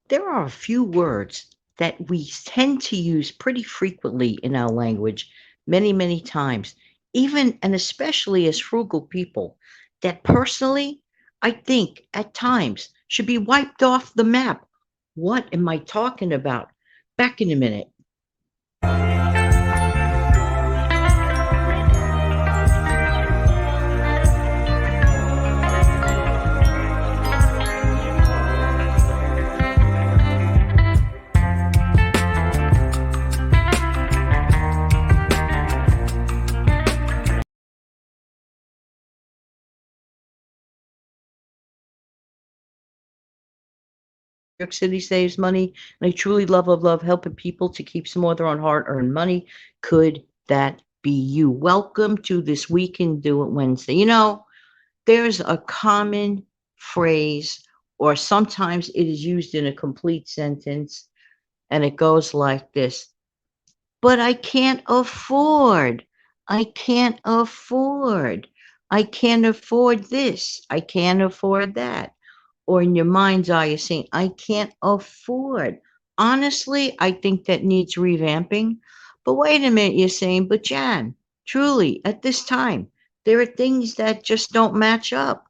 There are a few words that we tend to use pretty frequently in our language, many, many times, even and especially as frugal people, that personally I think at times should be wiped off the map. What am I talking about? Back in a minute. New York City saves money, and I truly love helping people to keep some of their own hard-earned money. Could that be you? Welcome to this Week in Do It Wednesday. There's a common phrase, or sometimes it is used in a complete sentence, and it goes like this: but I can't afford. I can't afford. I can't afford this. I can't afford that. Or in your mind's eye, you're saying, I can't afford. Honestly, I think that needs revamping. But wait a minute, you're saying, but Jan, truly, at this time, there are things that just don't match up.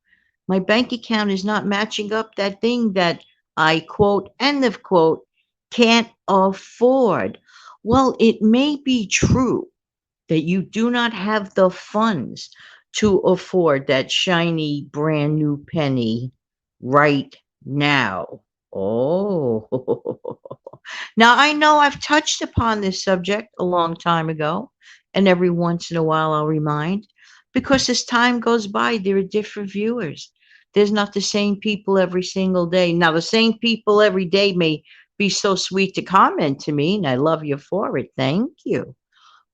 My bank account is not matching up that thing that I quote, end of quote, can't afford. Well, it may be true that you do not have the funds to afford that shiny brand new penny right now. Oh, now I know I've touched upon this subject a long time ago, and every once in a while I'll remind, because as time goes by, there are different viewers. There's not the same people every single day. Now, the same people every day may be so sweet to comment to me, and I love you for it. Thank you.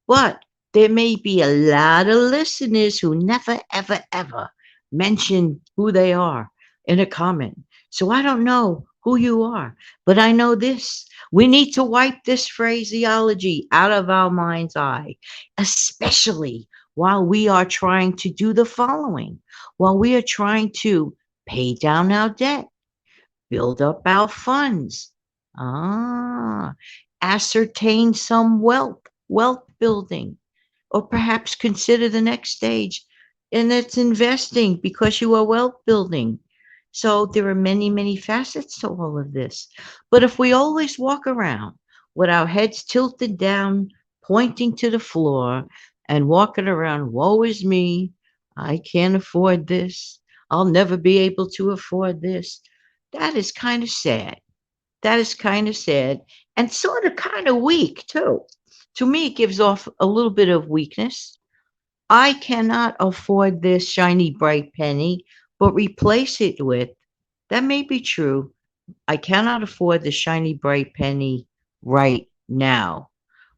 But there may be a lot of listeners who never, ever, ever mention who they are in a comment. So I don't know who you are, but I know this. We need to wipe this phraseology out of our mind's eye, especially while we are trying to do the following, while we are trying to pay down our debt, build up our funds, ah, ascertain some wealth building, or perhaps consider the next stage, and it's investing because you are wealth building. So there are many, many facets to all of this. But if we always walk around with our heads tilted down, pointing to the floor, and walking around, woe is me, I can't afford this, I'll never be able to afford this, that is kind of sad. That is kind of sad and sort of kind of weak, too. To me, it gives off a little bit of weakness. I cannot afford this shiny bright penny, but replace it with, that may be true. I cannot afford the shiny bright penny right now,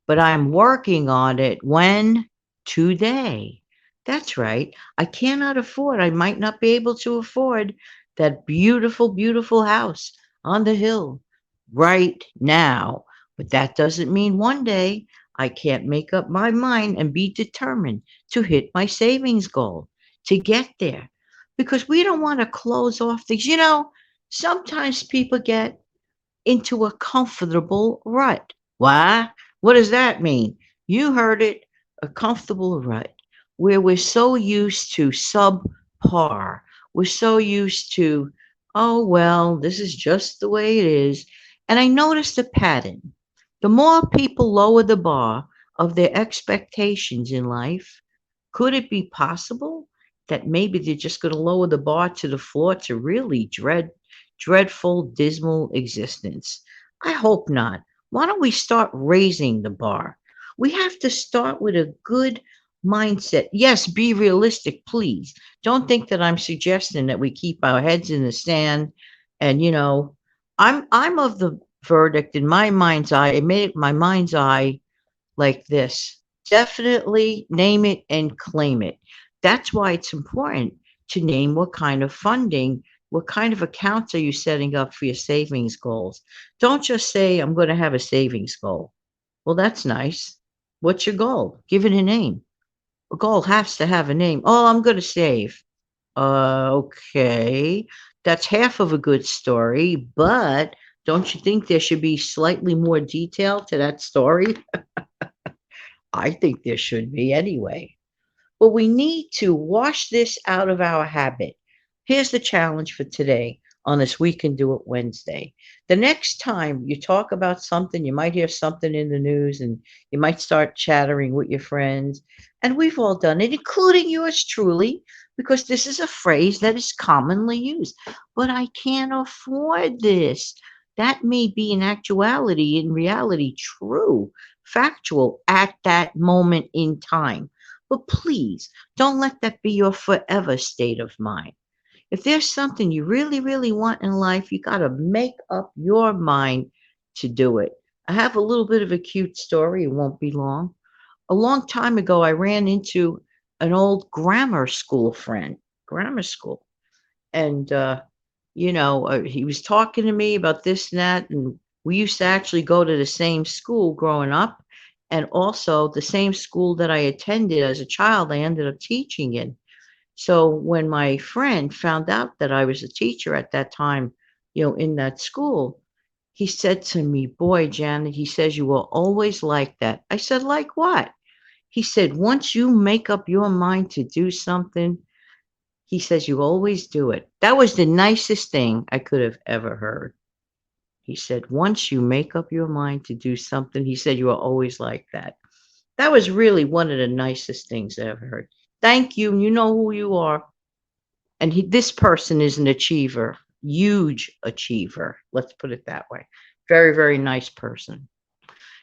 but I'm working on it when? Today. That's right. I cannot afford, I might not be able to afford that beautiful, beautiful house on the hill right now. But that doesn't mean one day I can't make up my mind and be determined to hit my savings goal to get there. Because we don't want to close off things. Sometimes people get into a comfortable rut. Why? What does that mean? You heard it, a comfortable rut where we're so used to subpar. We're so used to, oh, well, this is just the way it is. And I noticed a pattern. The more people lower the bar of their expectations in life, could it be possible that maybe they're just going to lower the bar to the floor to really dreadful, dismal existence? I hope not. Why don't we start raising the bar? We have to start with a good mindset. Yes, be realistic, please. Don't think that I'm suggesting that we keep our heads in the sand. And I'm of the verdict in my mind's eye. It made my mind's eye like this: definitely name it and claim it. That's why it's important to name what kind of funding, what kind of accounts are you setting up for your savings goals. Don't just say, I'm going to have a savings goal. Well, that's nice. What's your goal? Give it a name. A goal has to have a name. Oh, I'm going to save. Okay. That's half of a good story, but Don't you think there should be slightly more detail to that story? I think there should be anyway. But we need to wash this out of our habit. Here's the challenge for today on this We Can Do It Wednesday. The next time you talk about something, you might hear something in the news and you might start chattering with your friends. And we've all done it, including yours truly, because this is a phrase that is commonly used. But I can't afford this. That may be in reality, true, factual at that moment in time. But please don't let that be your forever state of mind. If there's something you really, really want in life, you got to make up your mind to do it. I have a little bit of a cute story. It won't be long. A long time ago, I ran into an old grammar school friend, grammar school. And, he was talking to me about this and that. And we used to actually go to the same school growing up. And also the same school that I attended as a child, I ended up teaching in. So when my friend found out that I was a teacher at that time, in that school, he said to me, "Boy, Janet," he says, "you were always like that." I said, "Like what?" He said, "Once you make up your mind to do something," he says, "you always do it." That was the nicest thing I could have ever heard. He said, "Once you make up your mind to do something," he said, "you are always like that." That was really one of the nicest things I ever heard. Thank you. You know who you are. And this person is an achiever, huge achiever. Let's put it that way. Very, very nice person.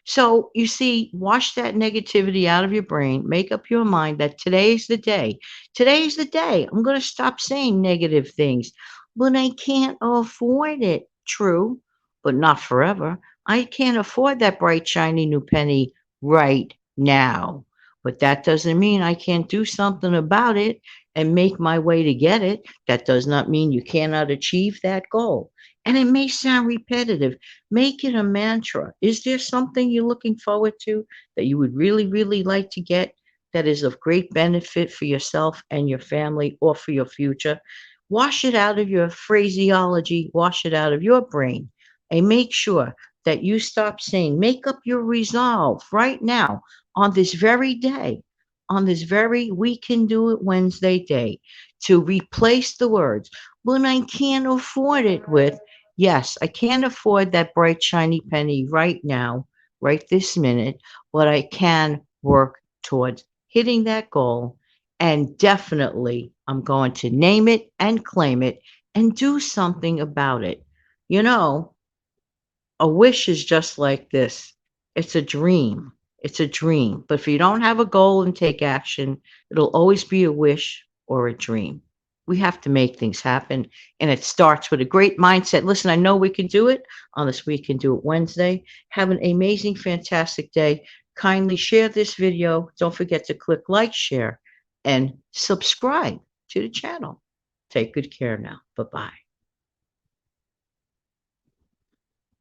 So you see, wash that negativity out of your brain. Make up your mind that today's the day. Today's the day. I'm going to stop saying negative things, but I can't afford it. True, but not forever. I can't afford that bright, shiny new penny right now. But that doesn't mean I can't do something about it and make my way to get it. That does not mean you cannot achieve that goal. And it may sound repetitive. Make it a mantra. Is there something you're looking forward to that you would really, really like to get that is of great benefit for yourself and your family or for your future? Wash it out of your phraseology, wash it out of your brain, and make sure that you stop saying, make up your resolve right now on this very day, on this very We Can Do It Wednesday day, to replace the words, "But I can't afford it," with, "Yes, I can't afford that bright, shiny penny right now, right this minute, but I can work towards hitting that goal. And definitely, I'm going to name it and claim it and do something about it." You know, a wish is just like this. It's a dream. It's a dream. But if you don't have a goal and take action, it'll always be a wish or a dream. We have to make things happen. And it starts with a great mindset. Listen, I know we can do it on this We Can Do It Wednesday. Have an amazing, fantastic day. Kindly share this video. Don't forget to click like, share, and subscribe to the channel. Take good care now. Bye-bye.